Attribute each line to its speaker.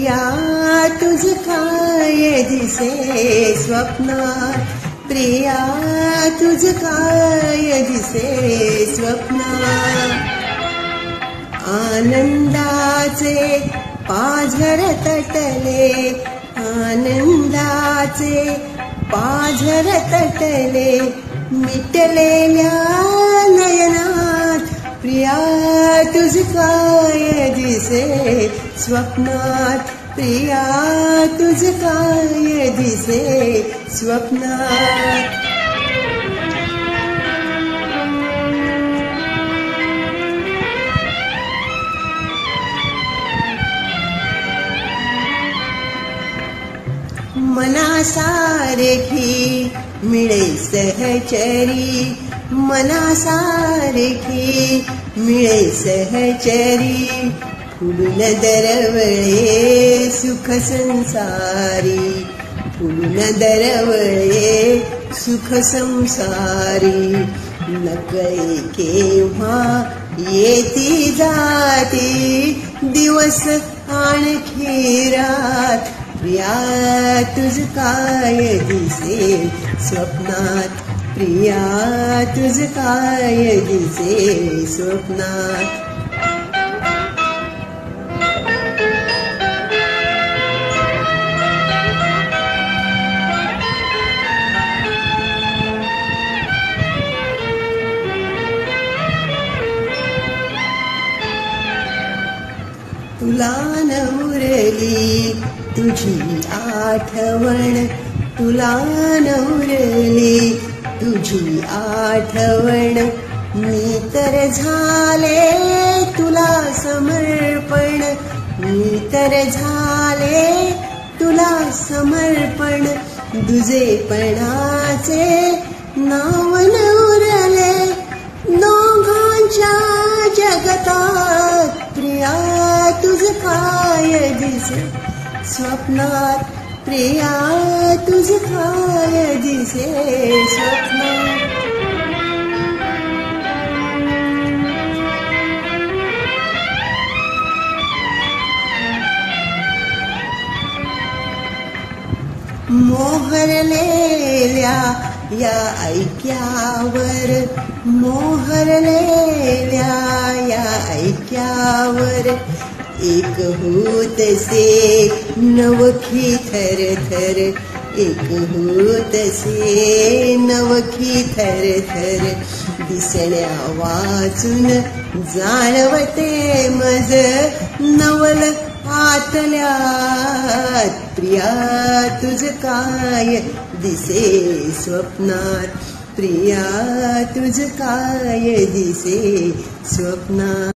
Speaker 1: प्रिया तुझ काय दिसे स्वप्नात, प्रिया तुझ काय दिसे स्वप्नात. आनंदाचे पाझर तटले, आनंदाचे पाझर तटले, मिटलेल्या नयनात, प्रिया तुझ काय दिसे स्वप्नात, प्रिया तुझ काय दिसे स्वप्नात. मनासारखी मिळे सहचरी, मनासारखी मिळे सहचरी, फुलून दरवळे सुख संसारी, फुलून दरवळे सुख संसारी. नकळे केव्हा येती जाती दिवस आणखी रात, प्रिया तुझ काय दिसे स्वप्नात, प्रिया तुझ काय दिसे स्वप्नात. तुला न उरली तुझी आठवण, तुला न उरली तुझी आठवण, मी तर झाले तुला समर्पण, मी तर झाले तुला समर्पण. दुजेपणाचे नाव न उरले दोघांच्या जगतात, प्रिया तुझ काय दिसे स्वप्नात, प्रिया तुझ काय दिसे स्वप्नात. मोहरलेल्या या ऐक्यावर, मोहरलेल्या या ऐक्यावर, एक होतसे नवखी थर थर, एक होतसे नवखी थर थर. दिसण्या वाचून जाणवते मज नवल आतल्यात, प्रिया तुझ काय दिसे स्वप्नात, प्रिया तुझ काय दिसे स्वप्नात.